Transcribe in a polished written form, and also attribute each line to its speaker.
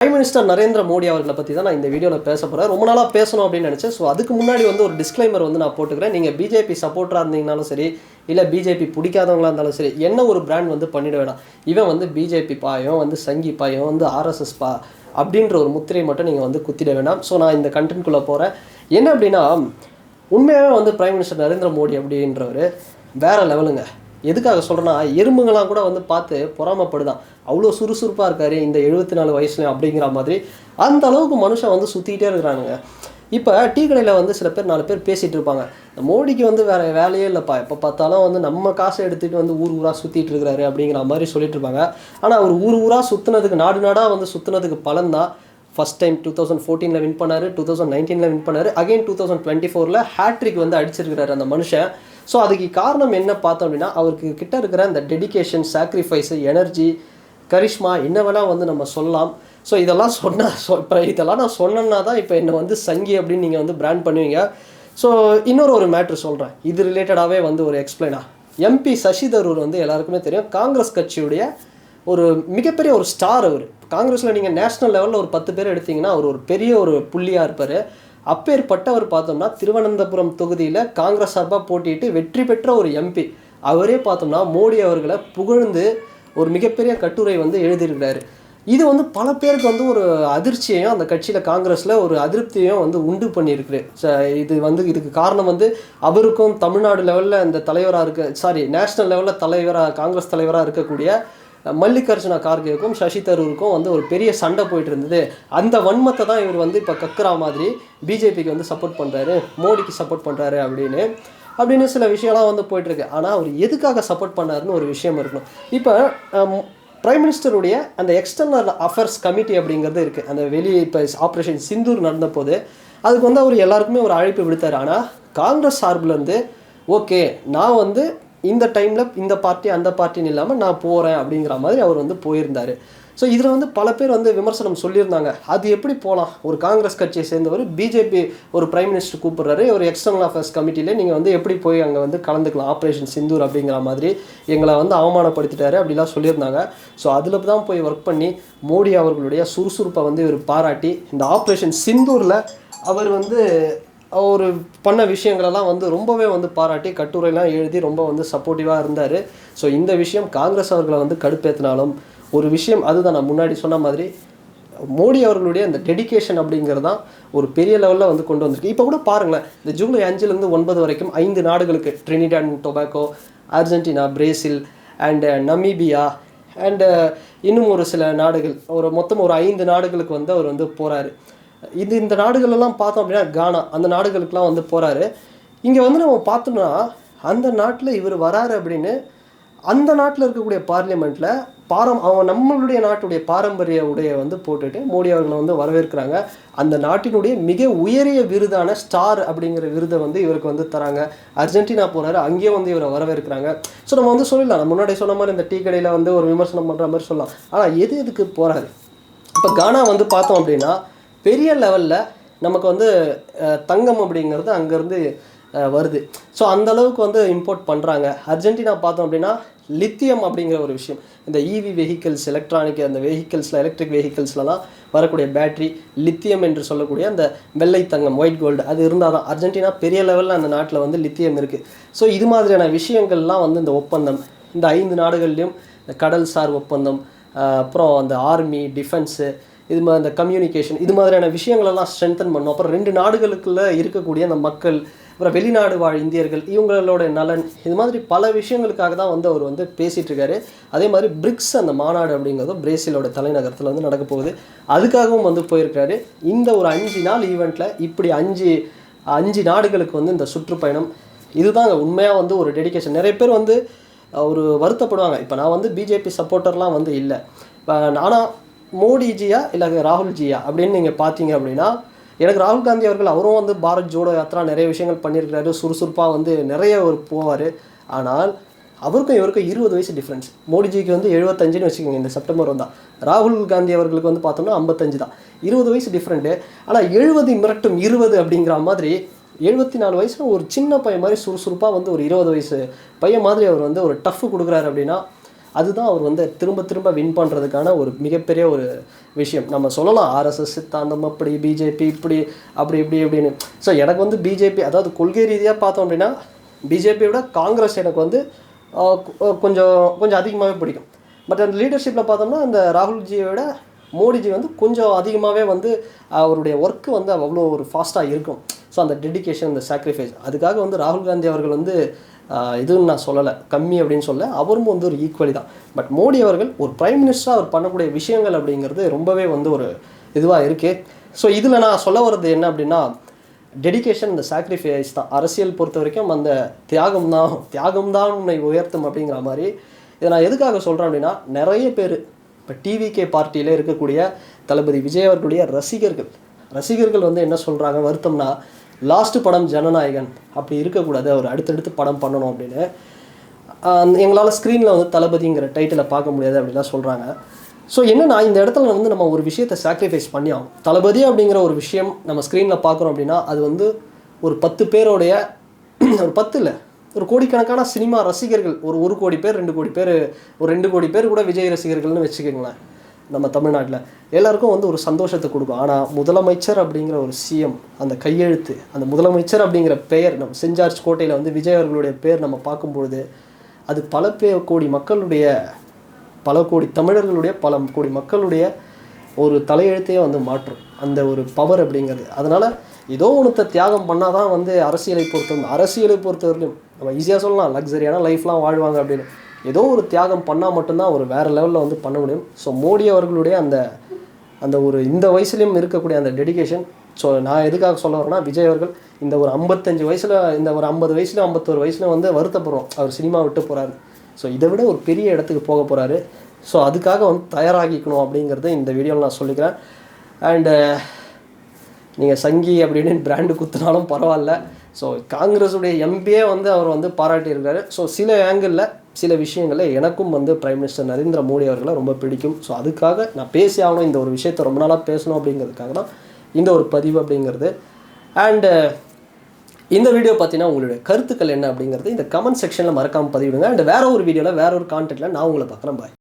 Speaker 1: Prime minister Narendra Modi அவர்களை பற்றி தான் நான் இந்த வீடியோவில் பேச போகிறேன். ரொம்ப நாளாக பேசணும் அப்படின்னு நினச்சேன். ஸோ அதுக்கு முன்னாடி வந்து ஒரு டிஸ்க்ளைமர் வந்து நான் போட்டுக்கிறேன். நீங்கள் பிஜேபி சப்போர்ட்டராக இருந்தீங்கனாலும் சரி, இல்லை பிஜேபி பிடிக்காதவங்களா இருந்தாலும் சரி, என்ன ஒரு பிராண்ட் வந்து பண்ணிட வேணாம். இவன் வந்து பிஜேபி பா, இவன் வந்து சங்கி பா, இவன் வந்து ஆர்எஸ்எஸ் பா அப்படின்ற ஒரு முத்திரையை மட்டும் நீங்கள் வந்து குத்திட வேண்டாம். ஸோ நான் இந்த கண்டென்ட்குள்ளே போகிறேன். என்ன அப்படின்னா, உண்மையாகவே வந்து பிரைம் மினிஸ்டர் நரேந்திர மோடி அப்படின்றவர் வேறு லெவலுங்க. எதுக்காக சொல்கிறேன்னா, எறும்புங்களாம் கூட வந்து பார்த்து பொறாமப்படுதான். அவ்வளோ சுறுசுறுப்பாக இருக்கார் இந்த 74 வயசுலையும் அப்படிங்கிற மாதிரி அந்த அளவுக்கு மனுஷன் வந்து சுற்றிக்கிட்டே இருக்கிறானுங்க. இப்போ டீ கடையில் வந்து சில பேர் 4 பேர் பேசிகிட்டு இருப்பாங்க, இந்த மோடிக்கு வந்து வேறு வேலையே இல்லைப்பா, எப்போ பார்த்தாலும் வந்து நம்ம காசை எடுத்துகிட்டு வந்து ஊர் ஊராக சுற்றிட்டு இருக்கிறாரு அப்படிங்கிற மாதிரி சொல்லிட்டு இருப்பாங்க. ஆனால் அவர் ஊர் ஊராக சுற்றுனதுக்கு, நாடு நாடாக வந்து சுற்றுனதுக்கு பலன் தான். ஃபஸ்ட் டைம் 2014 வின் பண்ணார், 2019 வின் பண்ணார், அகைன் 2024 ஹேட்ரிக் வந்து அடிச்சிருக்கிறாரு அந்த மனுஷன். ஸோ அதுக்கு காரணம் என்ன பார்த்தோம் அப்படின்னா, அவருக்கு கிட்ட இருக்கிற அந்த டெடிகேஷன், சாக்ரிஃபைஸு, எனர்ஜி, கரிஷ்மா, என்ன வேணால் வந்து நம்ம சொல்லலாம். ஸோ இதெல்லாம் இப்போ இதெல்லாம் நான் சொன்னேன்னா தான் இப்போ என்னை வந்து சங்கி அப்படின்னு நீங்கள் வந்து பிராண்ட் பண்ணுவீங்க. ஸோ இன்னொரு மேட்ரு சொல்கிறேன், இது ரிலேட்டடாகவே வந்து ஒரு எக்ஸ்பிளைனாக. எம்பி சசி தரூர் வந்து எல்லாருக்குமே தெரியும், காங்கிரஸ் கட்சியுடைய ஒரு மிகப்பெரிய ஒரு ஸ்டார். அவர் காங்கிரஸில் நீங்கள் நேஷ்னல் லெவலில் ஒரு 10 பேர் எடுத்திங்கன்னா அவர் ஒரு பெரிய ஒரு புள்ளியாக இருப்பார். அப்பேற்பட்டவர் பார்த்தோம்னா திருவனந்தபுரம் தொகுதியில் காங்கிரஸ் சார்பாக போட்டிட்டு வெற்றி பெற்ற ஒரு எம்பி. அவரே பார்த்தோம்னா மோடி அவர்களை புகழ்ந்து ஒரு மிகப்பெரிய கட்டுரை வந்து எழுதியிருக்கிறாரு. இது வந்து பல பேருக்கு வந்து ஒரு அதிர்ச்சியையும், அந்த கட்சியில் காங்கிரஸில் ஒரு அதிருப்தியையும் வந்து உண்டு பண்ணியிருக்கு. இது வந்து இதுக்கு காரணம் வந்து அவருக்கும் தமிழ்நாடு லெவலில் அந்த தலைவராக நேஷ்னல் லெவலில் காங்கிரஸ் தலைவராக இருக்கக்கூடிய மல்லிகார்ஜுன கார்கேவுக்கும் சசி தரூருக்கும் வந்து ஒரு பெரிய சண்டை போயிட்டு இருந்தது. அந்த வன்மத்தை தான் இவர் வந்து இப்போ கக்குற மாதிரி பிஜேபிக்கு வந்து சப்போர்ட் பண்ணுறாரு, மோடிக்கு சப்போர்ட் பண்ணுறாரு அப்படின்னு சில விஷயம்லாம் வந்து போயிட்டுருக்கு. ஆனால் அவர் எதுக்காக சப்போர்ட் பண்ணாருன்னு ஒரு விஷயம் இருக்கணும். இப்போ பிரைம் மினிஸ்டருடைய அந்த எக்ஸ்டர்னல் அஃபேர்ஸ் கமிட்டி அப்படிங்கிறது இருக்குது. அந்த இப்போ ஆப்ரேஷன் சிந்தூர் நடந்த போது அதுக்கு வந்து அவர் எல்லாருக்குமே ஒரு அழைப்பு விடுத்தார். ஆனால் காங்கிரஸ் சார்பிலேருந்து ஓகே, நான் வந்து இந்த டைமில் இந்த பார்ட்டி அந்த பார்ட்டின்னு இல்லாமல் நான் போகிறேன் அப்படிங்கிற மாதிரி அவர் வந்து போயிருந்தார். ஸோ இதில் வந்து பல பேர் வந்து விமர்சனம் சொல்லியிருந்தாங்க, அது எப்படி போகலாம், ஒரு காங்கிரஸ் கட்சியை சேர்ந்தவர் பிஜேபி ஒரு பிரைம் மினிஸ்டர் கூப்பிட்றாரு, ஒரு எக்ஸ்டர்னல் அஃபேர்ஸ் கமிட்டியில் நீங்கள் வந்து எப்படி போய் அங்கே வந்து கலந்துக்கலாம், ஆப்ரேஷன் சிந்தூர் அப்படிங்கிற மாதிரி எங்களை வந்து அவமானப்படுத்திட்டாரு அப்படிலாம் சொல்லியிருந்தாங்க. ஸோ அதில் தான் போய் ஒர்க் பண்ணி மோடி அவர்களுடைய சுறுசுறுப்பை வந்து இவர் பாராட்டி இந்த ஆப்ரேஷன் சிந்தூரில் அவர் வந்து ஒரு பண்ண விஷயங்களெல்லாம் வந்து ரொம்பவே வந்து பாராட்டி கட்டுரைலாம் எழுதி ரொம்ப வந்து சப்போர்ட்டிவாக இருந்தார். ஸோ இந்த விஷயம் காங்கிரஸ் அவர்களை வந்து கடுப்பேற்றினாலும் ஒரு விஷயம் அதுதான், நான் முன்னாடி சொன்ன மாதிரி மோடி அவர்களுடைய அந்த டெடிகேஷன் அப்படிங்கிறது தான் ஒரு பெரிய லெவலில் வந்து கொண்டு வந்திருக்கு. இப்போ கூட பாருங்களேன், இந்த ஜூலை 5லேருந்து 9 வரைக்கும் 5 நாடுகளுக்கு, Trinidad and tobacco, Argentina, Brazil and Namibia and இன்னும் ஒரு சில நாடுகள், மொத்தம் ஒரு 5 நாடுகளுக்கு வந்து அவர் வந்து போகிறாரு. இந்த நாடுகளெல்லாம் பார்த்தோம் அப்படின்னா கானா, அந்த நாடுகளுக்கெலாம் வந்து போகிறாரு. இங்கே வந்து நம்ம பார்த்தோம்னா அந்த நாட்டில் இவர் வராரு அப்படின்னு அந்த நாட்டில் இருக்கக்கூடிய பார்லிமெண்ட்டில் அவன் நம்மளுடைய நாட்டுடைய பாரம்பரிய உடையை வந்து போட்டுட்டு மோடி அவர்களை வந்து வரவேற்கிறாங்க. அந்த நாட்டினுடைய மிக உயரிய விருதான ஸ்டார் அப்படிங்கிற விருதை வந்து இவருக்கு வந்து தராங்க. அர்ஜென்டினா போகிறாரு, அங்கேயே வந்து இவரை வரவேற்கிறாங்க. ஸோ நம்ம வந்து சொல்லலாம், நம்ம முன்னாடி சொன்ன மாதிரி இந்த டீ கடையில் வந்து ஒரு விமர்சனம் பண்ணுற மாதிரி சொல்லலாம். ஆனால் எதுக்கு போகிறாரு? இப்போ கானா வந்து பார்த்தோம் அப்படின்னா பெரிய லெவலில் நமக்கு வந்து தங்கம் அப்படிங்கிறது அங்கேருந்து வருது. ஸோ அந்தளவுக்கு வந்து இம்போர்ட் பண்ணுறாங்க. அர்ஜென்டினா பார்த்தோம் அப்படின்னா லித்தியம் அப்படிங்கிற ஒரு விஷயம், இந்த இவி வெஹிக்கிள்ஸ், அந்த எலக்ட்ரிக் வெஹிக்கிள்ஸ்லாம் வரக்கூடிய பேட்ரி லித்தியம் என்று சொல்லக்கூடிய அந்த வெள்ளை தங்கம், ஒயிட் கோல்டு, அது இருந்தால் தான் அர்ஜென்டினா பெரிய லெவலில் அந்த நாட்டில் வந்து லித்தியம் இருக்குது. ஸோ இது மாதிரியான விஷயங்கள்லாம் வந்து இந்த ஒப்பந்தம், இந்த 5 நாடுகள்லேயும் இந்த கடல்சார் ஒப்பந்தம், அப்புறம் அந்த ஆர்மி, டிஃபென்ஸு, இந்த கம்யூனிகேஷன், இது மாதிரியான விஷயங்களெல்லாம் ஸ்ட்ரென்தன் பண்ணும். அப்புறம் 2 நாடுகளுக்குள்ளே இருக்கக்கூடிய அந்த மக்கள், அப்புறம் வெளிநாடு வாழ் இந்தியர்கள், இவங்களோட நலன், இது மாதிரி பல விஷயங்களுக்காக தான் வந்து அவர் வந்து பேசிகிட்டு இருக்காரு. அதே மாதிரி பிரிக்ஸ் அந்த மாநாடு அப்படிங்கிறதும் பிரேசிலோட தலைநகரத்தில் வந்து நடக்க போகுது, அதுக்காகவும் வந்து போயிருக்காரு. இந்த ஒரு 5 நாள் ஈவெண்ட்டில் இப்படி 5 நாடுகளுக்கு வந்து இந்த சுற்றுப்பயணம், இதுதாங்க உண்மையாக வந்து ஒரு டெடிகேஷன். நிறைய பேர் வந்து ஒரு வருத்தப்படுவாங்க, இப்போ நான் வந்து பிஜேபி சப்போர்ட்டர்லாம் வந்து இல்லை, இப்போ நானாக மோடிஜியா இல்லை ராகுல்ஜியா அப்படின்னு நீங்கள் பார்த்தீங்க அப்படின்னா, எனக்கு ராகுல் காந்தி அவர்கள் அவரும் வந்து பாரத் ஜோடோ யாத்திரா நிறைய விஷயங்கள் பண்ணியிருக்கிறாரு, சுறுசுறுப்பாக வந்து நிறைய போவார். ஆனால் அவருக்கும் இவருக்கும் 20 வயசு டிஃப்ரென்ஸ். மோடிஜிக்கு வந்து 75ன்னு வச்சுக்கோங்க, இந்த செப்டம்பர் வந்தால். ராகுல் காந்தி அவர்களுக்கு வந்து பார்த்தோம்னா 55 தான், 20 வயசு டிஃப்ரெண்ட்டு. ஆனால் 70 மிரட்டும் 20 அப்படிங்கிற மாதிரி 74 வயசில் ஒரு சின்ன பையன் மாதிரி சுறுசுறுப்பாக வந்து ஒரு 20 வயசு பையன் மாதிரி அவர் வந்து ஒரு டஃப் கொடுக்குறாரு அப்படின்னா அதுதான் அவர் வந்து திரும்ப திரும்ப வின் பண்ணுறதுக்கான ஒரு மிகப்பெரிய ஒரு விஷயம். நம்ம சொல்லலாம் ஆர்எஸ்எஸ் சித்தாந்தம் அப்படி, பிஜேபி இப்படி அப்படி இப்படி இப்படின்னு. ஸோ எனக்கு வந்து பிஜேபி, அதாவது கொள்கை ரீதியாக பார்த்தோம் அப்படின்னா பிஜேபியை விட காங்கிரஸ் எனக்கு வந்து கொஞ்சம் கொஞ்சம் அதிகமாகவே பிடிக்கும். பட் அந்த லீடர்ஷிப்பில் பார்த்தோம்னா அந்த ராகுல்ஜியை விட மோடிஜி வந்து கொஞ்சம் அதிகமாகவே வந்து அவருடைய ஒர்க்கு வந்து அவ்வளோ ஒரு ஃபாஸ்ட்டாக இருக்கும். ஸோ அந்த டெடிகேஷன், இந்த சாக்ரிஃபைஸ், அதுக்காக வந்து ராகுல் காந்தி அவர்கள் வந்து இதுன்னு நான் சொல்லலை, கம்மி அப்படின்னு சொல்ல, அவரும் வந்து ஒரு ஈக்குவலி தான். பட் மோடி அவர்கள் ஒரு பிரைம் மினிஸ்டராக அவர் பண்ணக்கூடிய விஷயங்கள் அப்படிங்கிறது ரொம்பவே வந்து ஒரு இதுவாக இருக்குது. ஸோ இதில் நான் சொல்ல வர்றது என்ன அப்படின்னா டெடிகேஷன், இந்த சாக்ரிஃபைஸ் தான். அரசியல் பொறுத்த வரைக்கும் அந்த தியாகம் தான் உன்னை உயர்த்தும் அப்படிங்கிற மாதிரி. இதை நான் எதுக்காக சொல்கிறேன் அப்படின்னா நிறைய பேர் இப்போ டிவிகே பார்ட்டியில் இருக்கக்கூடிய தளபதி விஜய் அவர்களுடைய ரசிகர்கள் வந்து என்ன சொல்கிறாங்க வருத்தம்னா, லாஸ்ட்டு படம் ஜனநாயகன் அப்படி இருக்கக்கூடாது, அவர் அடுத்தடுத்து படம் பண்ணணும் அப்படின்னு. எங்களால் ஸ்க்ரீனில் வந்து தளபதிங்கிற டைட்டிலை பார்க்க முடியாது அப்படின்லாம் சொல்கிறாங்க. ஸோ என்னென்னா இந்த இடத்துல வந்து நம்ம ஒரு விஷயத்தை சாக்ரிஃபைஸ் பண்ணி ஆகும். தளபதி அப்படிங்கிற ஒரு விஷயம் நம்ம ஸ்க்ரீனில் பார்க்குறோம் அப்படின்னா அது வந்து ஒரு 10 பேருடைய ஒரு 10 இல்லை, ஒரு கோடிக்கணக்கான சினிமா ரசிகர்கள், ஒரு 1 கோடி பேர் 2 கோடி பேர், ஒரு 2 கோடி பேர் கூட விஜய் ரசிகர்கள்னு வச்சுக்கோங்களேன் நம்ம தமிழ்நாட்டில், எல்லாருக்கும் வந்து ஒரு சந்தோஷத்தை கொடுக்கும். ஆனால் முதலமைச்சர் அப்படிங்கிற ஒரு சிஎம், அந்த கையெழுத்து, அந்த முதலமைச்சர் அப்படிங்கிற பெயர், நம்ம சென்ட் ஜார்ஜ் கோட்டையில் வந்து விஜய் அவர்களுடைய பேர் நம்ம பார்க்கும்பொழுது அது பல கோடி மக்களுடைய, பல கோடி தமிழர்களுடைய, பல கோடி மக்களுடைய ஒரு தலையெழுத்தையே வந்து மாற்றும் அந்த ஒரு பவர் அப்படிங்கிறது. அதனால் ஏதோ ஒன்றத்தை தியாகம் பண்ணால் தான் வந்து அரசியலை பொறுத்தவரைக்கும் நம்ம ஈஸியாக சொல்லலாம் லக்ஸரியான லைஃப்லாம் வாழ்வாங்க அப்படின்னு. ஏதோ ஒரு தியாகம் பண்ணால் மட்டும்தான் ஒரு வேறு லெவலில் வந்து பண்ண முடியும். ஸோ மோடி அவர்களுடைய அந்த ஒரு இந்த வயசுலேயும் இருக்கக்கூடிய அந்த டெடிகேஷன். ஸோ நான் எதுக்காக சொல்ல வரேன்னா விஜய் அவர்கள் இந்த ஒரு 55 வயசில், இந்த ஒரு 50 வயசுல 51 வயசுல வந்து வருத்தப்படுறோம் அவர் சினிமா விட்டு போகிறாரு. ஸோ இதை விட ஒரு பெரிய இடத்துக்கு போக போகிறாரு. ஸோ அதுக்காக வந்து தயாராகிக்கணும் அப்படிங்கிறத இந்த வீடியோவில் நான் சொல்லிக்கிறேன். அண்டு நீங்கள் சங்கி அப்படின்னு பிராண்டு குத்துனாலும் பரவாயில்ல. ஸோ காங்கிரஸுடைய எம்பியே வந்து அவர் வந்து பாராட்டியிருக்காரு. ஸோ சில ஆங்கிளில் சில விஷயங்களில் எனக்கும் வந்து பிரைம் மினிஸ்டர் நரேந்திர மோடி அவர்களை ரொம்ப பிடிக்கும். ஸோ அதுக்காக நான் பேசி ஆகணும், இந்த ஒரு விஷயத்தை ரொம்ப நாளாக பேசணும் அப்படிங்கிறதுக்காக தான் இந்த ஒரு பதிவு அப்படிங்கிறது. அண்டு இந்த வீடியோ பார்த்தீங்கன்னா உங்களுடைய கருத்துக்கள் என்ன அப்படிங்கிறது இந்த கமெண்ட் செக்ஷனில் மறக்காமல் பதிவிடுங்க. அண்ட் வேறு ஒரு வீடியோவில் வேற ஒரு கான்டென்ட்டில் நான் உங்களை பார்க்குறேன். பாய்.